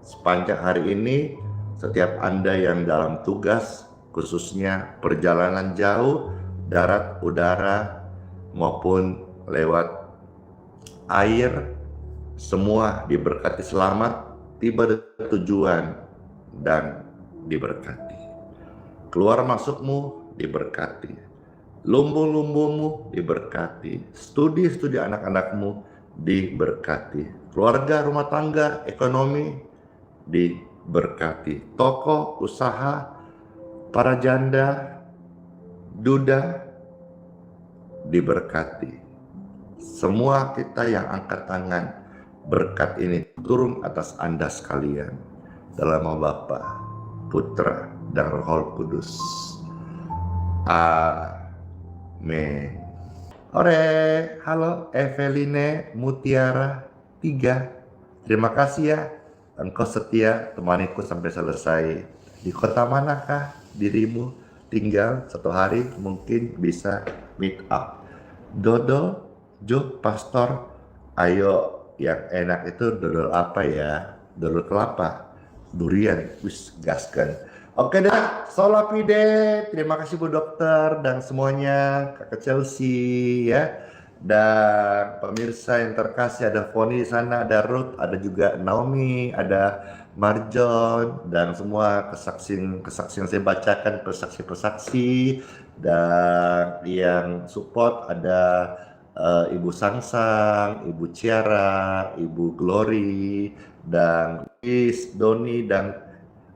Sepanjang hari ini, setiap Anda yang dalam tugas, khususnya perjalanan jauh, darat, udara, maupun lewat air, semua diberkati selamat, tiba di tujuan dan diberkati. Keluar masukmu diberkati. Lumbung-lumbungmu diberkati. Studi-studi anak-anakmu diberkati. Keluarga, rumah tangga, ekonomi diberkati. Toko, usaha, para janda, duda diberkati. Semua kita yang angkat tangan, berkat ini turun atas Anda sekalian. Dalam nama Bapa, Putra, dan Roh Kudus. Amin. Ore, halo Eveline Mutiara 3. Terima kasih ya, engkau setia temaniku sampai selesai. Di kota manakah dirimu tinggal? Satu hari mungkin bisa meet up. Dodo, Jo, Pastor, ayo yang enak itu dodol apa ya? Dodol kelapa, durian, wis gaskan. Oke deh, Sola Pide, terima kasih Bu Dokter dan semuanya, Kakak Chelsea ya. Dan pemirsa yang terkasih, ada Foni di sana, ada Ruth, ada juga Naomi, ada Marjon, dan semua kesaksian yang saya bacakan, pesaksi-pesaksi, dan yang support ada Ibu Sangsang, Ibu Ciara, Ibu Glory, dan Chris, Doni, dan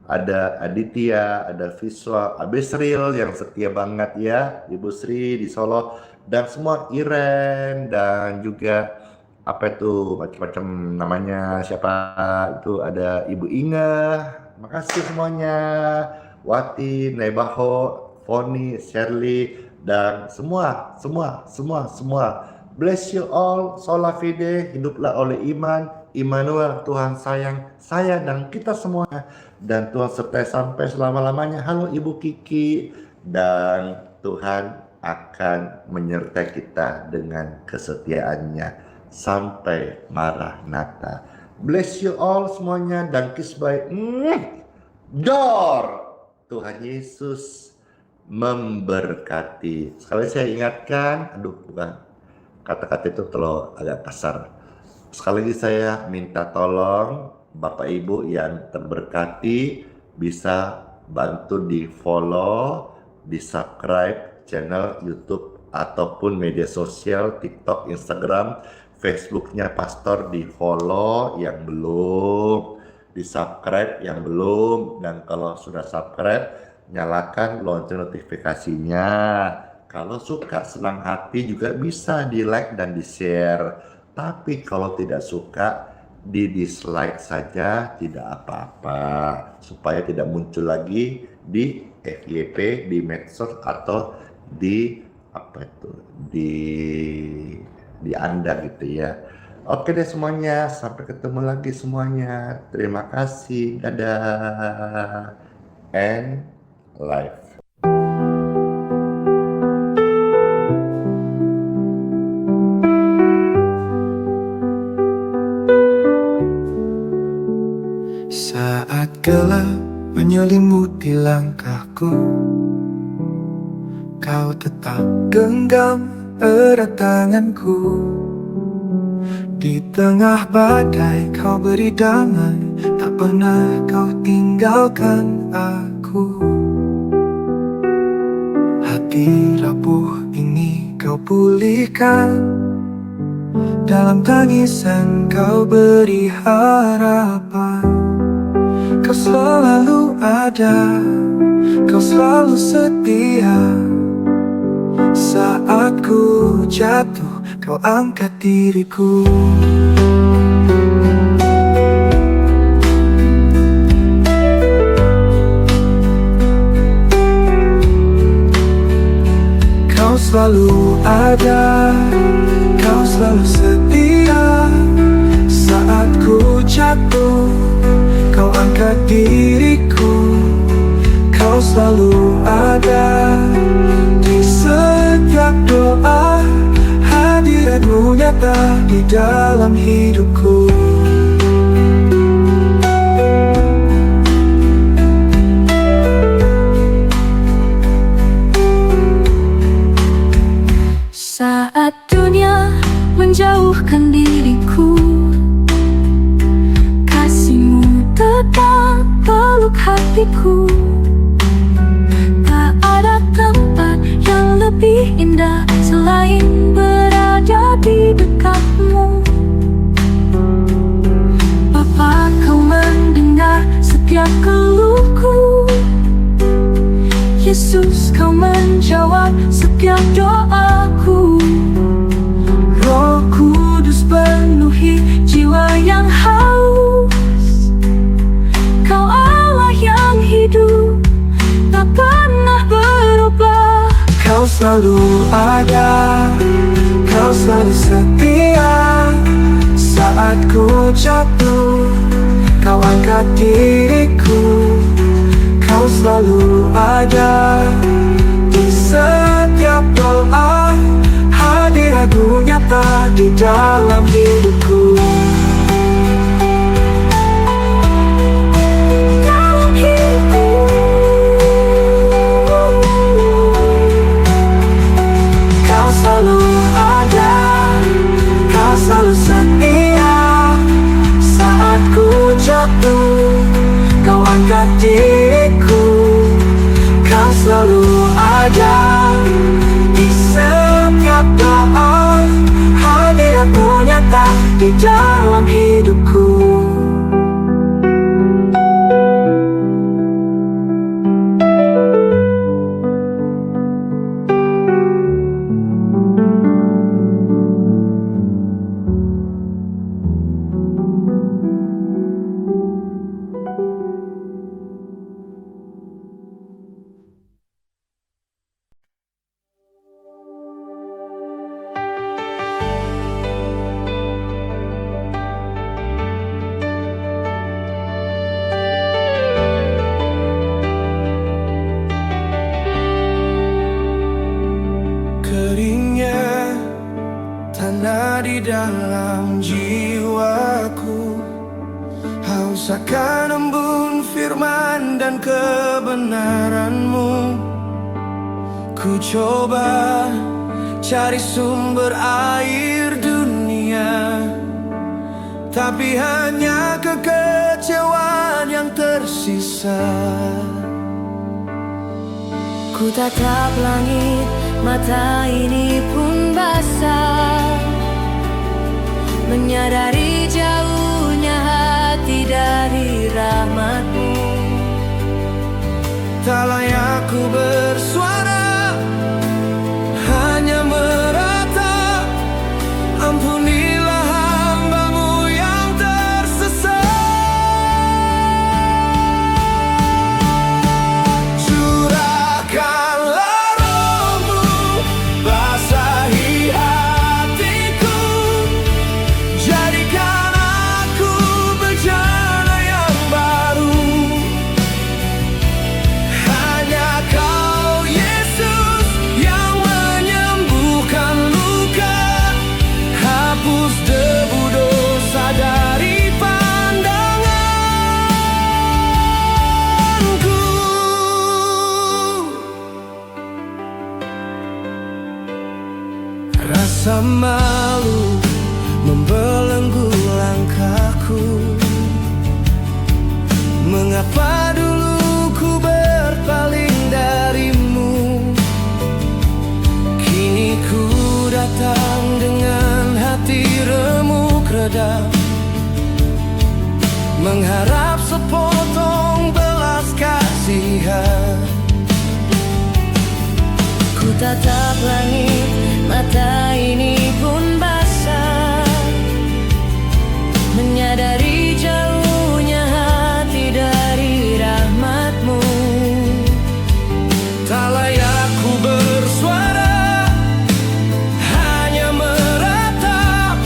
ada Aditya, ada Visual, Abisril yang setia banget ya, Ibu Sri di Solo, dan semua Iren, dan juga apa itu macam-macam namanya, siapa itu, ada Ibu Inga, makasih semuanya, Wati, Nebaho, Foni, Shirley, dan semua. Bless you all, sola fide, hiduplah oleh iman, Immanuel, Tuhan sayang saya dan kita semua, dan Tuhan sertai sampai selama-lamanya. Halo Ibu Kiki, dan Tuhan akan menyertai kita dengan kesetiaannya sampai Maranatha. Bless you all semuanya, dan kiss by Dor. Tuhan Yesus memberkati. Sekali saya ingatkan, bukan kata-kata itu terlalu agak kasar. Sekali lagi saya minta tolong Bapak Ibu yang terberkati bisa bantu di follow, di subscribe channel YouTube ataupun media sosial TikTok, Instagram, Facebooknya Pastor, di follow yang belum, di subscribe yang belum, dan kalau sudah subscribe nyalakan lonceng notifikasinya. Kalau suka, senang hati juga bisa di like dan di share. Tapi kalau tidak suka, di dislike saja, tidak apa-apa, supaya tidak muncul lagi di FYP, di medsos, atau di apa itu, di Anda gitu ya. Oke deh semuanya, sampai ketemu lagi semuanya. Terima kasih, dadah, and live. Saat gelap menyelimuti langkahku, kau tetap genggam erat tanganku. Di tengah badai kau beri damai, tak pernah kau tinggalkan aku. Hati rapuh ini kau pulihkan, Dalam tangisan kau beri harapan. Kau selalu ada, kau selalu setia. Saat ku jatuh, kau angkat diriku. Kau selalu ada, kau selalu setia. Saat ku jatuh, kau angkat diriku. Kau selalu ada di setiap doa. Hadiratmu nyata di dalam hidupku. Saat dunia menjauhkan diriku, kasih-Mu tetap peluk hatiku. Tak ada tempat yang lebih indah selain berada di dekat-Mu. Bapa, Kau mendengar setiap keluhku. Yesus, Kau menjawab setiap doaku. Roh Kudus penuhi jiwa yang haus. Kau Allah yang hidup, tak pernah berubah. Kau selalu ada, kau selalu setia. Saat ku jatuh, kau angkat diriku. Kau selalu ada di setiap doa. Hadirat-Mu nyata di dalam hidupku. Dalam hidupku. Kau selalu ada, kau selalu setia. Saat ku jatuh, kau angkat diriku. Kau selalu ada di setiap doa. Hadirat-Mu nyata di dalam hidupku. Keringnya tanah di dalam jiwaku, haus akan embun firman dan kebenaran-Mu. Ku coba cari sumber air dunia, tapi hanya kekecewaan yang tersisa. Ku tatap langit, mata ini pun basah, menyadari jauhnya hati dari rahmat-Mu. Tak layak ku bersuara, hanya meratap. Ampunilah hamba-Mu yang tersesat. Curahkanlah Roh-Mu, basahi hatiku. Jadikan aku bejana yang baru. Hanya Kau, Yesus, yang menyembuhkan luka. Hapus debu dosa dari pandanganku. Rasa malu membelenggu langkahku. Mengapa dulu ku berpaling dari-Mu? Kini ku datang dengan hati mengharap sepotong belas kasihan. Ku tatap langit, mata ini pun basah, menyadari jauhnya hati dari rahmat-Mu. Tak layak ku bersuara, hanya meratap.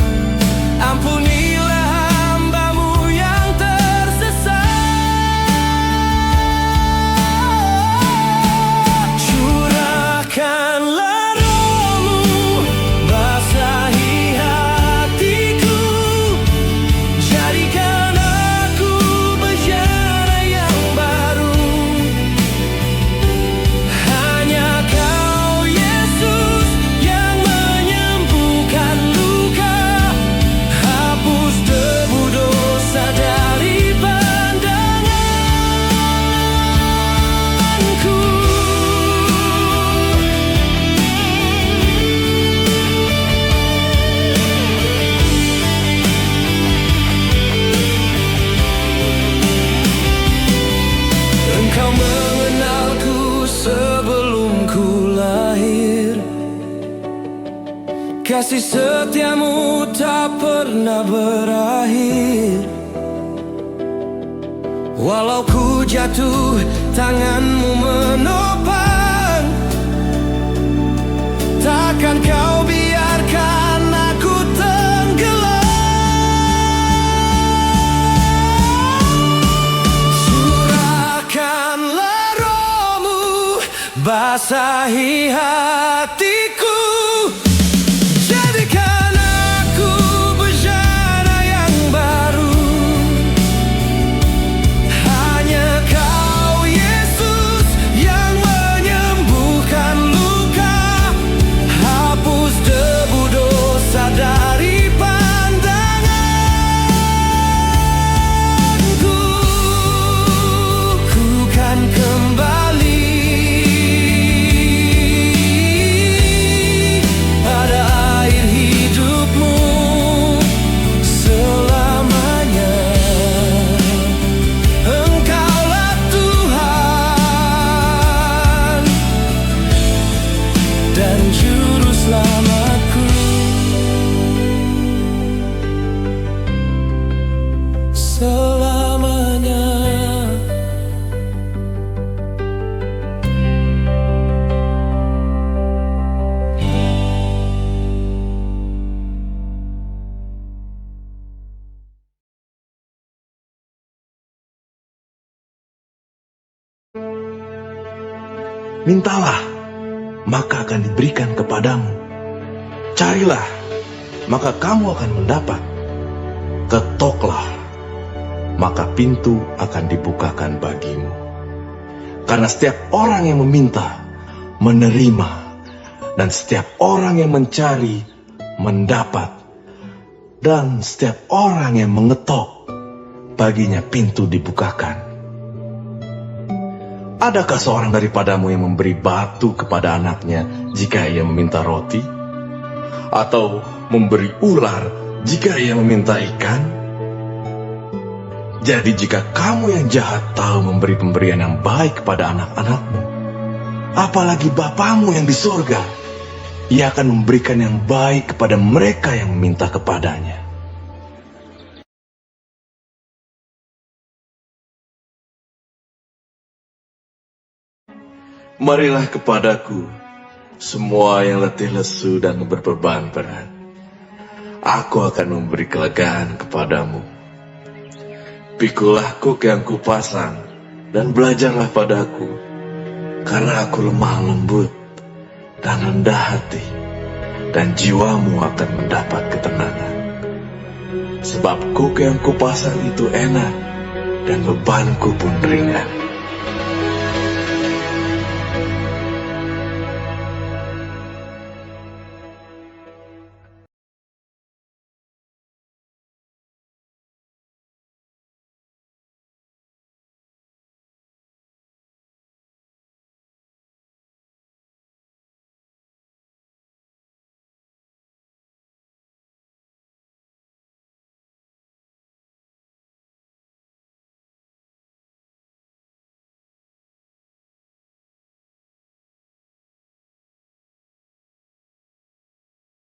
Ampunilah hamba-Mu yang tersesat. Curahkanlah Roh-Mu, basahi hatiku. Jadikan aku bejana yang baru. Hanya Kau Yesus yang menyembuhkan luka. Hapus debu dosa dari pandanganku. Engkau mengenalku sebelum ku lahir. Kasih setiamu tak pernah berakhir. Walau ku jatuh, tanganmu menopang. Takkan Kau biarkan aku tenggelam. Curahkanlah Roh-Mu, basahi hatiku. Jadikan aku bejana yang baru. Hanya Kau Yesus yang menyembuhkan luka. Hapus debu dosa dari pandanganku. Ku kan kembali pada air hidupmu selamanya. Engkaulah Tuhan dan Juru Selamatku selamanya. Mintalah, maka akan diberikan kepadamu. Carilah, maka kamu akan mendapat. Ketoklah, maka pintu akan dibukakan bagimu. Karena setiap orang yang meminta, menerima. Dan setiap orang yang mencari, mendapat. Dan setiap orang yang mengetok, baginya pintu dibukakan. Adakah seorang daripadamu yang memberi batu kepada anaknya jika ia meminta roti? Atau memberi ular jika ia meminta ikan? Jadi jika kamu yang jahat tahu memberi pemberian yang baik kepada anak-anakmu, apalagi Bapamu yang di surga, Ia akan memberikan yang baik kepada mereka yang meminta kepadanya. Marilah kepadaku, semua yang letih lesu dan berbeban berat. Aku akan memberi kelegaan kepadamu. Pikulah kuk yang kupasang, dan belajarlah padaku, karena aku lemah lembut dan rendah hati, dan jiwamu akan mendapat ketenangan. Sebab kuk yang kupasang itu enak, dan bebanku pun ringan.